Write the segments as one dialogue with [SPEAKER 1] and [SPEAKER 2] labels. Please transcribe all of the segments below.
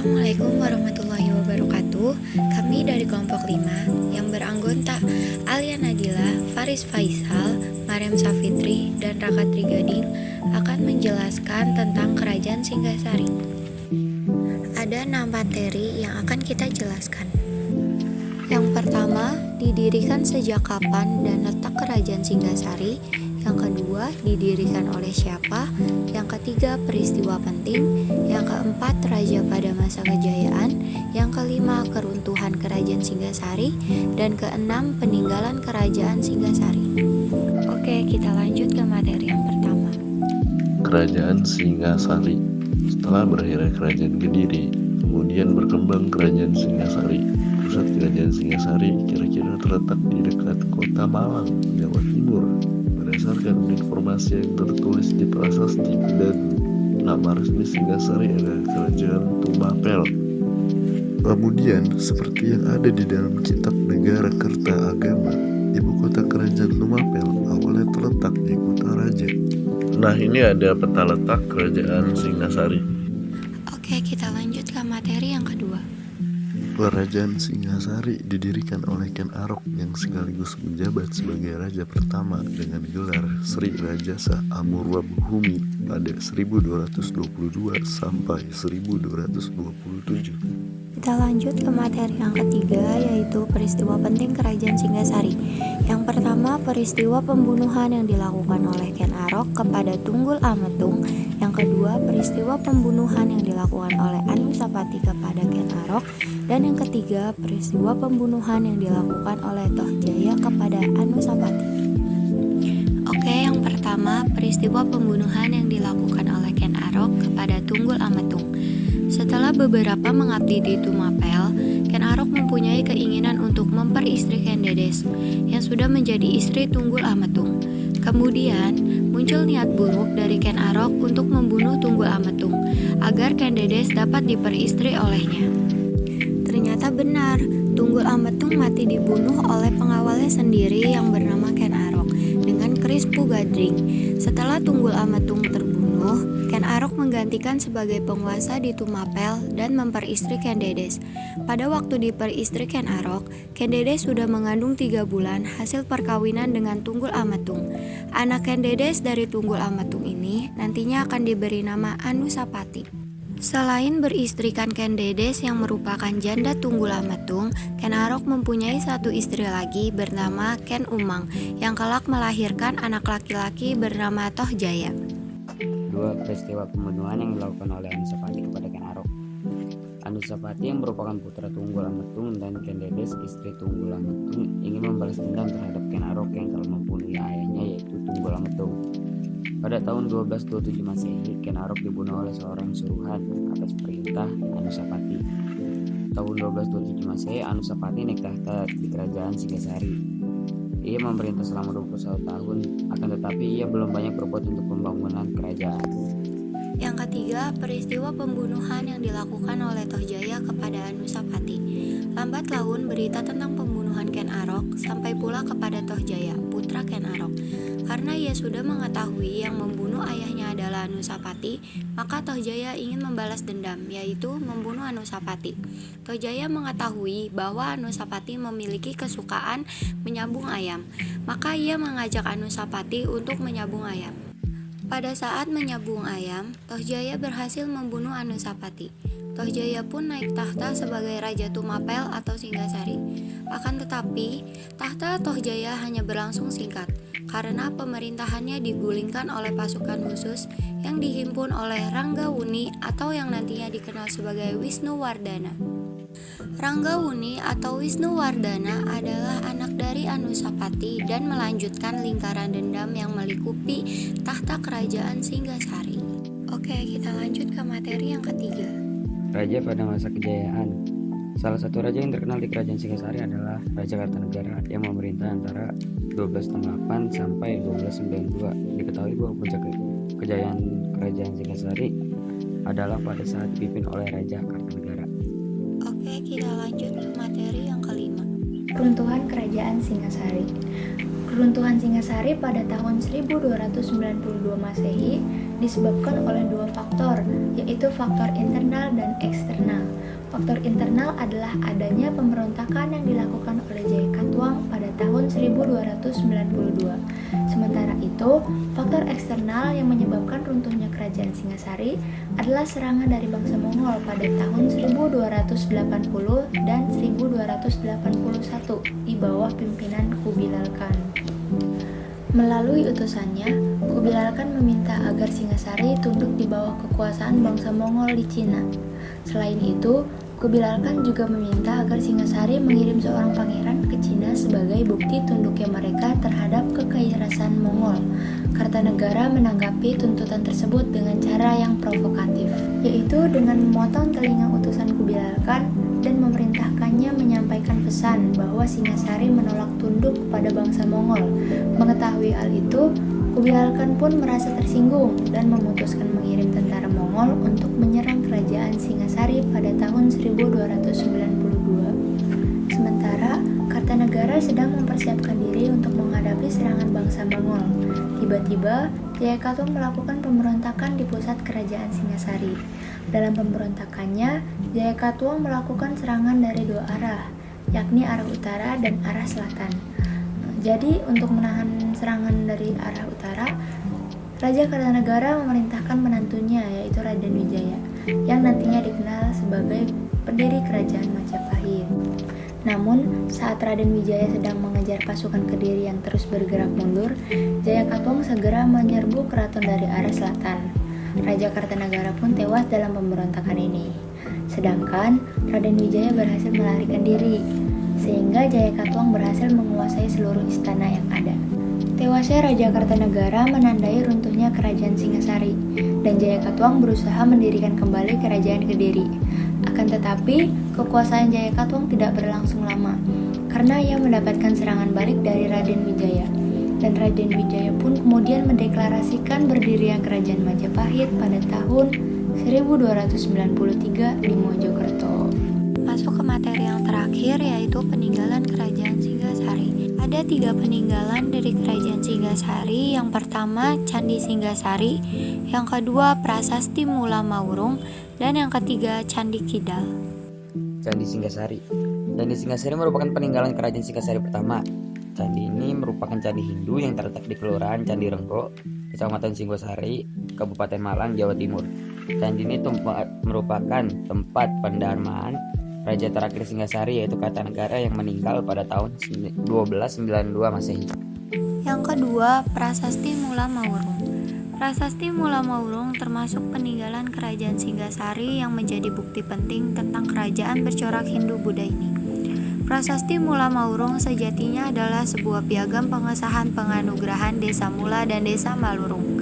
[SPEAKER 1] Assalamualaikum warahmatullahi wabarakatuh. Kami dari kelompok 5 yang beranggota Alia Nadila, Faris Faisal, Mariam Safitri, dan Raka Trigading akan menjelaskan tentang Kerajaan Singgasari. Ada 6 materi yang akan kita jelaskan. Yang pertama, didirikan sejak kapan dan letak Kerajaan Singgasari. Yang kedua, didirikan oleh siapa. Yang ketiga, peristiwa penting. Yang keempat, raja pada masa kejayaan. Yang kelima, keruntuhan Kerajaan Singgasari. Dan keenam, peninggalan Kerajaan Singgasari. Oke, kita lanjut ke materi yang pertama.
[SPEAKER 2] Kerajaan Singgasari. Setelah berakhirnya Kerajaan Kediri, kemudian berkembang Kerajaan Singgasari. Pusat Kerajaan Singgasari kira-kira terletak di dekat kota Malang, Jawa Timur. Berdasarkan informasi yang tertulis di prasasti Bedadu, nama resmi Singgasari adalah Kerajaan Tumapel. Kemudian, seperti yang ada di dalam kitab Negara Kerta Agama, ibu kota Kerajaan Tumapel awalnya terletak di Kutaraja. Nah, ini ada peta letak Kerajaan Singgasari.
[SPEAKER 1] Oke, kita lanjut ke materi yang kedua.
[SPEAKER 2] Kerajaan Singgasari didirikan oleh Ken Arok yang sekaligus menjabat sebagai raja pertama dengan gelar Sri Rajasa Amurwabhumi pada 1222 sampai 1227.
[SPEAKER 1] Kita lanjut ke materi yang ketiga, yaitu peristiwa penting Kerajaan Singgasari. Yang pertama, peristiwa pembunuhan yang dilakukan oleh Ken Arok kepada Tunggul Ametung. Yang kedua, peristiwa pembunuhan yang dilakukan oleh Anusapati kepada Ken Arok. Dan yang ketiga, peristiwa pembunuhan yang dilakukan oleh Tohjaya kepada Anusapati. Oke, yang pertama, peristiwa pembunuhan yang dilakukan oleh Ken Arok kepada Tunggul Ametung. Setelah beberapa mengabdi di Tumapel, Ken Arok mempunyai keinginan untuk memperistri Ken Dedes yang sudah menjadi istri Tunggul Ametung. Kemudian, muncul niat buruk dari Ken Arok untuk membunuh Tunggul Ametung agar Ken Dedes dapat diperistri olehnya. Ternyata benar, Tunggul Ametung mati dibunuh oleh pengawalnya sendiri yang bernama Ken Arok dengan keris Pugadring. Setelah Tunggul Ametung terbunuh, Ken Arok menggantikan sebagai penguasa di Tumapel dan memperistri Ken Dedes. Pada waktu diperistri Ken Arok, Ken Dedes sudah mengandung 3 bulan hasil perkawinan dengan Tunggul Ametung. Anak Ken Dedes dari Tunggul Ametung ini nantinya akan diberi nama Anusapati. Selain beristrikan Ken Dedes yang merupakan janda Tunggul Ametung, Ken Arok mempunyai 1 istri lagi bernama Ken Umang yang kelak melahirkan anak laki-laki bernama Tohjaya.
[SPEAKER 3] 2. Peristiwa pembunuhan yang dilakukan oleh Anusapati kepada Ken Arok. Anusapati yang merupakan putra Tunggul Ametung dan Ken Dedes istri Tunggul Ametung ingin membalas dendam terhadap Ken Arok yang telah membunuh ayahnya yaitu Tunggul Ametung. Pada tahun 1227 Masehi, Ken Arok dibunuh oleh seorang suruhan atas perintah Anusapati. Tahun 1227 Masehi, Anusapati naik tahta di Kerajaan Singgasari. Ia memerintah selama 21 tahun, akan tetapi ia belum banyak berbuat untuk pembangunan kerajaan.
[SPEAKER 1] Yang ketiga, peristiwa pembunuhan yang dilakukan oleh Tohjaya kepada Anusapati. Lambat laun berita tentang pembunuhan Ken Arok sampai pula kepada Tohjaya, putra Ken Arok. Karena ia sudah mengetahui yang membunuh ayahnya adalah Anusapati, maka Tohjaya ingin membalas dendam, yaitu membunuh Anusapati. Tohjaya mengetahui bahwa Anusapati memiliki kesukaan menyambung ayam, maka ia mengajak Anusapati untuk menyambung ayam. Pada saat menyambung ayam, Tohjaya berhasil membunuh Anusapati. Tohjaya pun naik tahta sebagai Raja Tumapel atau Singgasari. Akan tetapi, tahta Tohjaya hanya berlangsung singkat karena pemerintahannya digulingkan oleh pasukan khusus yang dihimpun oleh Ranggawuni atau yang nantinya dikenal sebagai Wisnuwardana. Ranggawuni atau Wisnuwardana adalah anak dari Anusapati dan melanjutkan lingkaran dendam yang melingkupi tahta Kerajaan Singgasari. Oke, kita lanjut ke materi yang ketiga.
[SPEAKER 3] Raja pada masa kejayaan. Salah satu raja yang terkenal di Kerajaan Singgasari adalah Raja Kartanegara yang memerintah antara 1208 sampai 1292. Diketahui bahwa puncak kejayaan Kerajaan Singgasari adalah pada saat dipimpin oleh Raja Kartanegara.
[SPEAKER 1] Oke, kita lanjut ke materi yang kelima. Keruntuhan Kerajaan Singgasari. Keruntuhan Singgasari pada tahun 1292 Masehi disebabkan oleh 2 faktor, yaitu faktor internal dan eksternal. faktor internal adalah adanya pemberontakan yang dilakukan oleh Jayakatwang pada tahun 1292. Sementara itu, faktor eksternal yang menyebabkan runtuhnya kerajaan Singasari adalah serangan dari bangsa Mongol pada tahun 1280 dan 1281 di bawah pimpinan Kubilai Khan. Melalui utusannya, Kubilai Khan meminta agar Singasari tunduk di bawah kekuasaan bangsa Mongol di Cina. Selain itu, Kubilai Khan juga meminta agar Singasari mengirim seorang pangeran ke Cina sebagai bukti tunduknya mereka terhadap kekaisaran Mongol. Kartanegara menanggapi tuntutan tersebut dengan cara yang provokatif, yaitu dengan memotong telinga utusan Kubilai Khan dan memerintahkannya menyampaikan pesan bahwa Singasari menolak tunduk pada bangsa Mongol. Mengetahui hal itu, Kubilai Khan pun merasa tersinggung dan memutuskan mengirim tentara Mongol untuk menyerang kerajaan Singasari pada tahun 1292. Sementara Kartanegara sedang mempersiapkan diri untuk menghadapi serangan bangsa Mongol. Tiba-tiba, Jayakatwang melakukan pemberontakan di pusat kerajaan Singasari. Dalam pemberontakannya, Jayakatwang melakukan serangan dari dua arah, yakni arah utara dan arah selatan. Jadi, untuk menahan serangan dari arah utara, Raja Kartanegara memerintahkan menantunya, yaitu Raden Wijaya, yang nantinya dikenal sebagai pendiri kerajaan Majapahit. Namun, saat Raden Wijaya sedang mengejar pasukan Kediri yang terus bergerak mundur, Jayakatwang segera menyerbu keraton dari arah selatan. Raja Kartanegara pun tewas dalam pemberontakan ini. Sedangkan Raden Wijaya berhasil melarikan diri, sehingga Jayakatwang berhasil menguasai seluruh istana yang ada. Tewasnya Raja Kartanegara menandai runtuhnya kerajaan Singasari, dan Jayakatwang berusaha mendirikan kembali kerajaan Kediri. Akan tetapi, kekuasaan Jayakatwang tidak berlangsung lama, karena ia mendapatkan serangan balik dari Raden Wijaya. Dan Raden Wijaya pun kemudian mendeklarasikan berdirinya kerajaan Majapahit pada tahun 1293 di Mojokerto. Masuk ke materi yang terakhir, yaitu peninggalan kerajaan Singasari. Ada 3 peninggalan dari kerajaan Singasari. Yang pertama, Candi Singasari. Yang kedua, Prasasti Mula Maurung. Dan yang ketiga, Candi Kidal.
[SPEAKER 3] Candi Singasari. Candi Singasari merupakan peninggalan kerajaan Singasari pertama. Candi ini merupakan candi Hindu yang terletak di Kelurahan Candi Renggo, Kecamatan Singosari, Kabupaten Malang, Jawa Timur. Candi ini merupakan tempat pendarmaan raja terakhir Singasari, yaitu Kartanegara, yang meninggal pada tahun 1292 Masehi.
[SPEAKER 1] Yang kedua, Prasasti Mula Maurung. Prasasti Mula Maurung termasuk peninggalan kerajaan Singasari yang menjadi bukti penting tentang kerajaan bercorak Hindu-Buddha ini. Prasasti Mula Maurung sejatinya adalah sebuah piagam pengesahan penganugerahan Desa Mula dan Desa Malurung.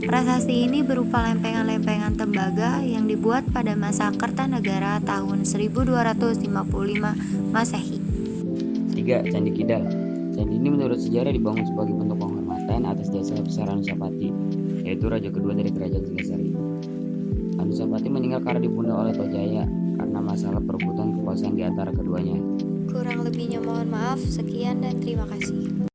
[SPEAKER 1] Prasasti ini berupa lempengan-lempengan tembaga yang dibuat pada masa Kartanegara tahun 1255 Masehi.
[SPEAKER 3] 3. Candi Kidal. Candi ini menurut sejarah dibangun sebagai bentuk penghormatan atas jasa besar Anusapati, yaitu raja kedua dari kerajaan Singasari. Anusapati meninggal karena dibunuh oleh Tojaya karena masalah perebutan kekuasaan di antara keduanya.
[SPEAKER 1] Kurang lebihnya mohon maaf. Sekian dan terima kasih.